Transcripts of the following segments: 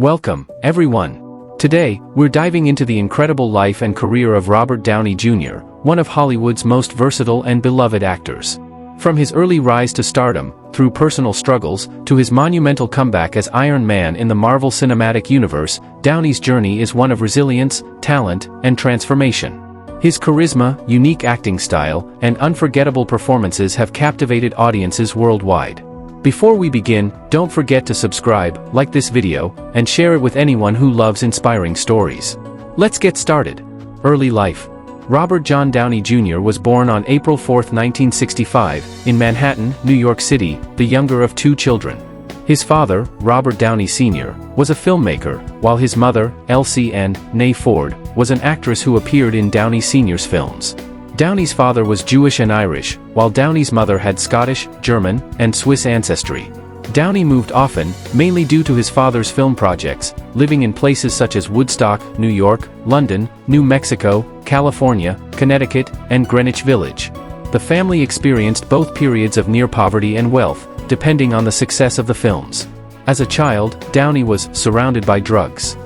Welcome, everyone. Today, we're diving into the incredible life and career of Robert Downey Jr., one of Hollywood's most versatile and beloved actors. From his early rise to stardom, through personal struggles, to his monumental comeback as Iron Man in the Marvel Cinematic Universe, Downey's journey is one of resilience, talent, and transformation. His charisma, unique acting style, and unforgettable performances have captivated audiences worldwide. Before we begin, don't forget to subscribe, like this video, and share it with anyone who loves inspiring stories. Let's get started. Early life. Robert John Downey Jr. was born on April 4, 1965, in Manhattan, New York City, the younger of two children. His father, Robert Downey Sr., was a filmmaker, while his mother, Elsie Ann (née Ford), was an actress who appeared in Downey Sr.'s films. Downey's father was Jewish and Irish, while Downey's mother had Scottish, German, and Swiss ancestry. Downey moved often, mainly due to his father's film projects, living in places such as Woodstock, New York, London, New Mexico, California, Connecticut, and Greenwich Village. The family experienced both periods of near poverty and wealth, depending on the success of the films. As a child, Downey was surrounded by drugs.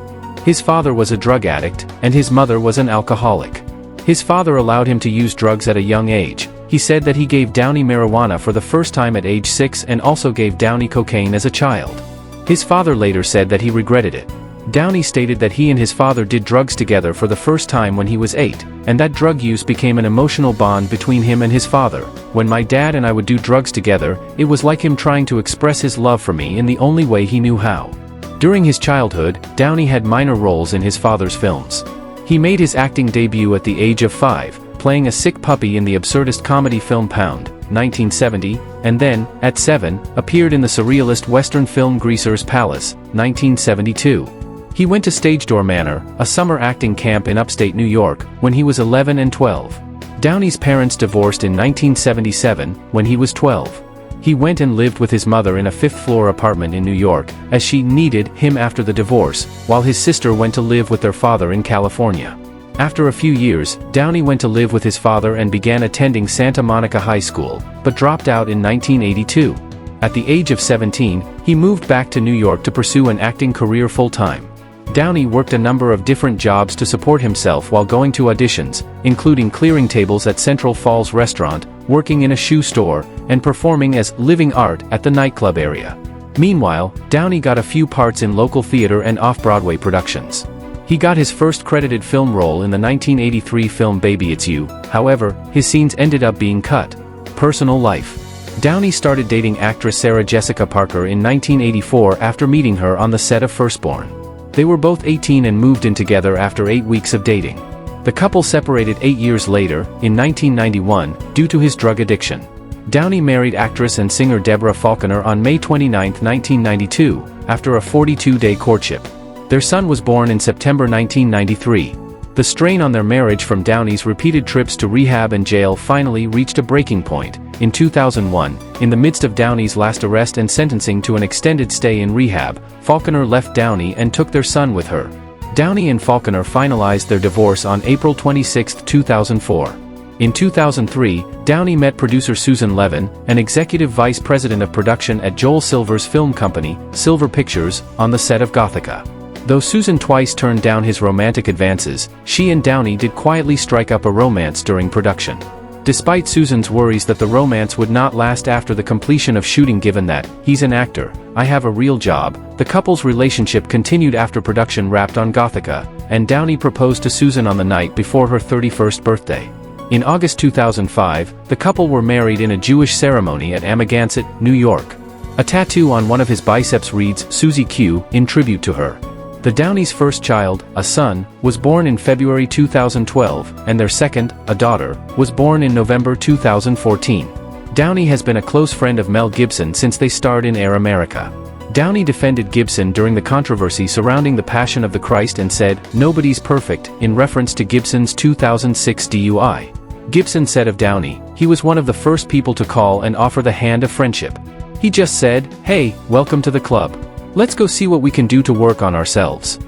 His father was a drug addict, and his mother was an alcoholic. His father allowed him to use drugs at a young age. He said that he gave Downey marijuana for the first time at age 6 and also gave Downey cocaine as a child. His father later said that he regretted it. Downey stated that he and his father did drugs together for the first time when he was 8, and that drug use became an emotional bond between him and his father. When my dad and I would do drugs together, it was like him trying to express his love for me in the only way he knew how. During his childhood, Downey had minor roles in his father's films. He made his acting debut at the age of 5, playing a sick puppy in the absurdist comedy film Pound, 1970, and then, at 7, appeared in the surrealist Western film Greaser's Palace, 1972. He went to Stage Door Manor, a summer acting camp in upstate New York, when he was 11 and 12. Downey's parents divorced in 1977, when he was 12. He went and lived with his mother in a 5th-floor apartment in New York, as she needed him after the divorce, while his sister went to live with their father in California. After a few years, Downey went to live with his father and began attending Santa Monica High School, but dropped out in 1982. At the age of 17, he moved back to New York to pursue an acting career full-time. Downey worked a number of different jobs to support himself while going to auditions, including clearing tables at Central Falls Restaurant, working in a shoe store, and performing as living art at the nightclub area. Meanwhile, Downey got a few parts in local theater and off-Broadway productions. He got his first credited film role in the 1983 film Baby It's You. However, his scenes ended up being cut. Personal life. Downey started dating actress Sarah Jessica Parker in 1984 after meeting her on the set of Firstborn. They were both 18 and moved in together after 8 weeks of dating. The couple separated 8 years later, in 1991, due to his drug addiction. Downey married actress and singer Deborah Faulconer on May 29, 1992, after a 42-day courtship. Their son was born in September 1993. The strain on their marriage from Downey's repeated trips to rehab and jail finally reached a breaking point. In 2001, in the midst of Downey's last arrest and sentencing to an extended stay in rehab, Faulconer left Downey and took their son with her. Downey and Faulconer finalized their divorce on April 26, 2004. In 2003, Downey met producer Susan Levin, an executive vice president of production at Joel Silver's film company, Silver Pictures, on the set of Gothica. Though Susan twice turned down his romantic advances, she and Downey did quietly strike up a romance during production. Despite Susan's worries that the romance would not last after the completion of shooting given that, "He's an actor, I have a real job," the couple's relationship continued after production wrapped on Gothica, and Downey proposed to Susan on the night before her 31st birthday. In August 2005, the couple were married in a Jewish ceremony at Amagansett, New York. A tattoo on one of his biceps reads Susie Q, in tribute to her. The Downey's first child, a son, was born in February 2012, and their second, a daughter, was born in November 2014. Downey has been a close friend of Mel Gibson since they starred in Air America. Downey defended Gibson during the controversy surrounding the Passion of the Christ and said, "Nobody's perfect," in reference to Gibson's 2006 DUI. Gibson said of Downey, "He was one of the first people to call and offer the hand of friendship. He just said, 'Hey, welcome to the club. Let's go see what we can do to work on ourselves.'"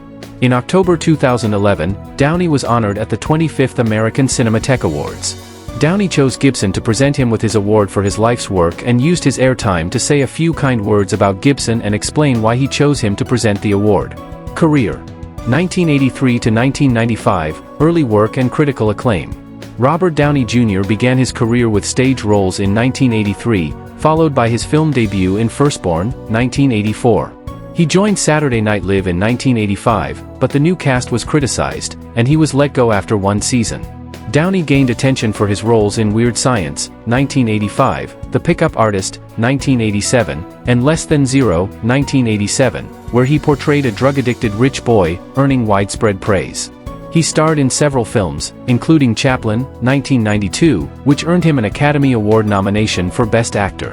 In October 2011, Downey was honored at the 25th American Cinematheque Awards. Downey chose Gibson to present him with his award for his life's work and used his airtime to say a few kind words about Gibson and explain why he chose him to present the award. Career: 1983 to 1995, early work and critical acclaim. Robert Downey Jr. began his career with stage roles in 1983, followed by his film debut in Firstborn, 1984. He joined Saturday Night Live in 1985, but the new cast was criticized, and he was let go after one season. Downey gained attention for his roles in Weird Science, 1985, The Pickup Artist, 1987, and Less Than Zero, 1987, where he portrayed a drug-addicted rich boy, earning widespread praise. He starred in several films, including Chaplin, 1992, which earned him an Academy Award nomination for Best Actor.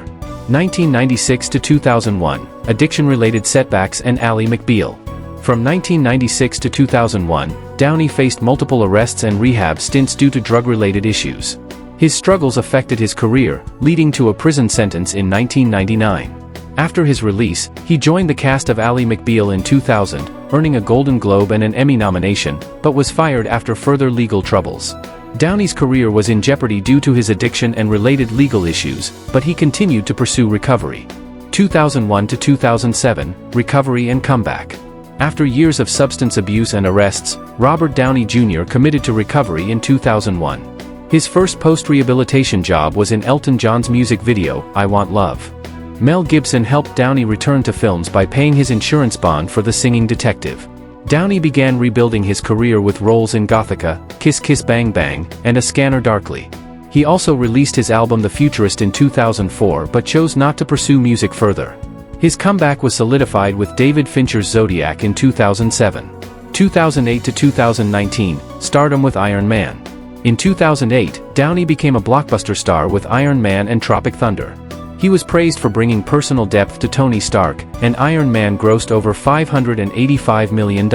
1996 to 2001, Addiction-Related Setbacks and Ally McBeal. From 1996 to 2001, Downey faced multiple arrests and rehab stints due to drug-related issues. His struggles affected his career, leading to a prison sentence in 1999. After his release, he joined the cast of Ally McBeal in 2000, earning a Golden Globe and an Emmy nomination, but was fired after further legal troubles. Downey's career was in jeopardy due to his addiction and related legal issues, but he continued to pursue recovery. 2001 to 2007, Recovery and Comeback. After years of substance abuse and arrests, Robert Downey Jr. committed to recovery in 2001. His first post-rehabilitation job was in Elton John's music video, I Want Love. Mel Gibson helped Downey return to films by paying his insurance bond for The Singing Detective. Downey began rebuilding his career with roles in Gothica, Kiss Kiss Bang Bang, and A Scanner Darkly. He also released his album The Futurist in 2004 but chose not to pursue music further. His comeback was solidified with David Fincher's Zodiac in 2007. 2008 to 2019, stardom with Iron Man. In 2008, Downey became a blockbuster star with Iron Man and Tropic Thunder. He was praised for bringing personal depth to Tony Stark, and Iron Man grossed over $585 million.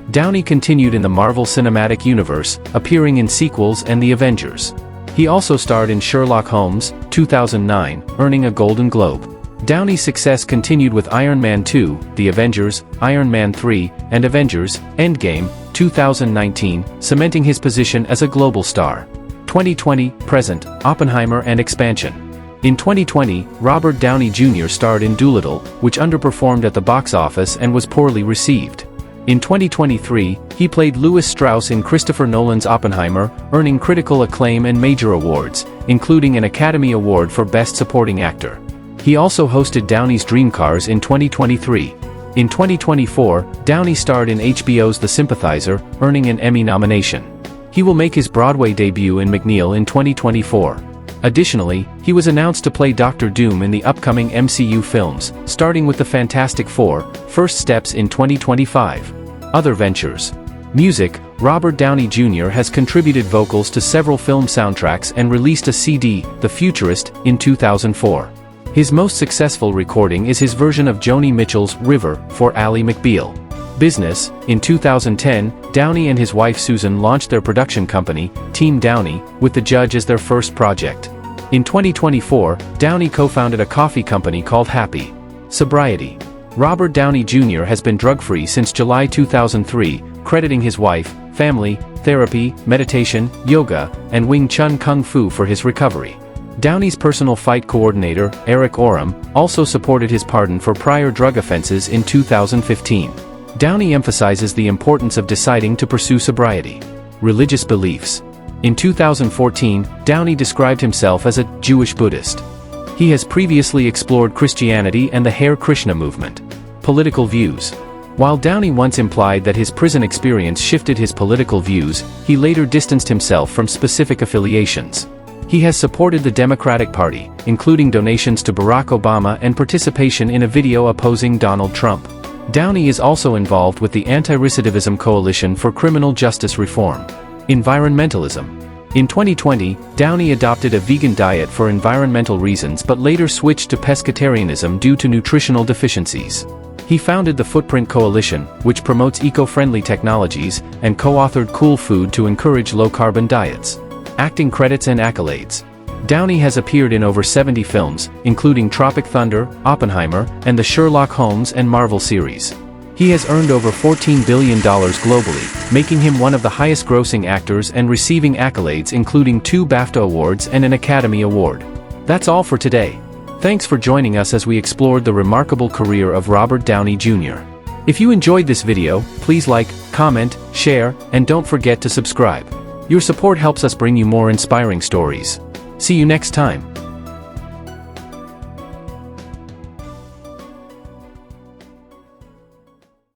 Downey continued in the Marvel Cinematic Universe, appearing in sequels and The Avengers. He also starred in Sherlock Holmes, 2009, earning a Golden Globe. Downey's success continued with Iron Man 2, The Avengers, Iron Man 3, and Avengers: Endgame, 2019, cementing his position as a global star. 2020, present, Oppenheimer and expansion. In 2020, Robert Downey Jr. starred in Dolittle, which underperformed at the box office and was poorly received. In 2023, he played Louis Strauss in Christopher Nolan's Oppenheimer, earning critical acclaim and major awards, including an Academy Award for Best Supporting Actor. He also hosted Downey's Dream Cars in 2023. In 2024, Downey starred in HBO's The Sympathizer, earning an Emmy nomination. He will make his Broadway debut in McNeal in 2024. Additionally, he was announced to play Doctor Doom in the upcoming MCU films, starting with the Fantastic Four: First Steps in 2025. Other ventures. Music: Robert Downey Jr. has contributed vocals to several film soundtracks and released a CD, The Futurist, in 2004. His most successful recording is his version of Joni Mitchell's River for Ally McBeal. Business: in 2010, Downey and his wife Susan launched their production company, Team Downey, with The Judge as their first project. In 2024, Downey co-founded a coffee company called Happy. Sobriety: Robert Downey Jr. has been drug-free since July 2003, crediting his wife, family, therapy, meditation, yoga, and Wing Chun Kung Fu for his recovery. Downey's personal fight coordinator, Eric Oram, also supported his pardon for prior drug offenses in 2015. Downey emphasizes the importance of deciding to pursue sobriety. Religious beliefs. In 2014, Downey described himself as a Jewish Buddhist. He has previously explored Christianity and the Hare Krishna movement. Political views. While Downey once implied that his prison experience shifted his political views, he later distanced himself from specific affiliations. He has supported the Democratic Party, including donations to Barack Obama and participation in a video opposing Donald Trump. Downey is also involved with the Anti-Recidivism Coalition for Criminal Justice Reform. Environmentalism. In 2020, Downey adopted a vegan diet for environmental reasons but later switched to pescatarianism due to nutritional deficiencies. He founded the Footprint Coalition, which promotes eco-friendly technologies, and co-authored Cool Food to encourage low-carbon diets. Acting credits and accolades. Downey has appeared in over 70 films, including Tropic Thunder, Oppenheimer, and the Sherlock Holmes and Marvel series. He has earned over $14 billion globally, making him one of the highest-grossing actors and receiving accolades including 2 BAFTA awards and an Academy Award. That's all for today. Thanks for joining us as we explored the remarkable career of Robert Downey Jr. If you enjoyed this video, please like, comment, share, and don't forget to subscribe. Your support helps us bring you more inspiring stories. See you next time.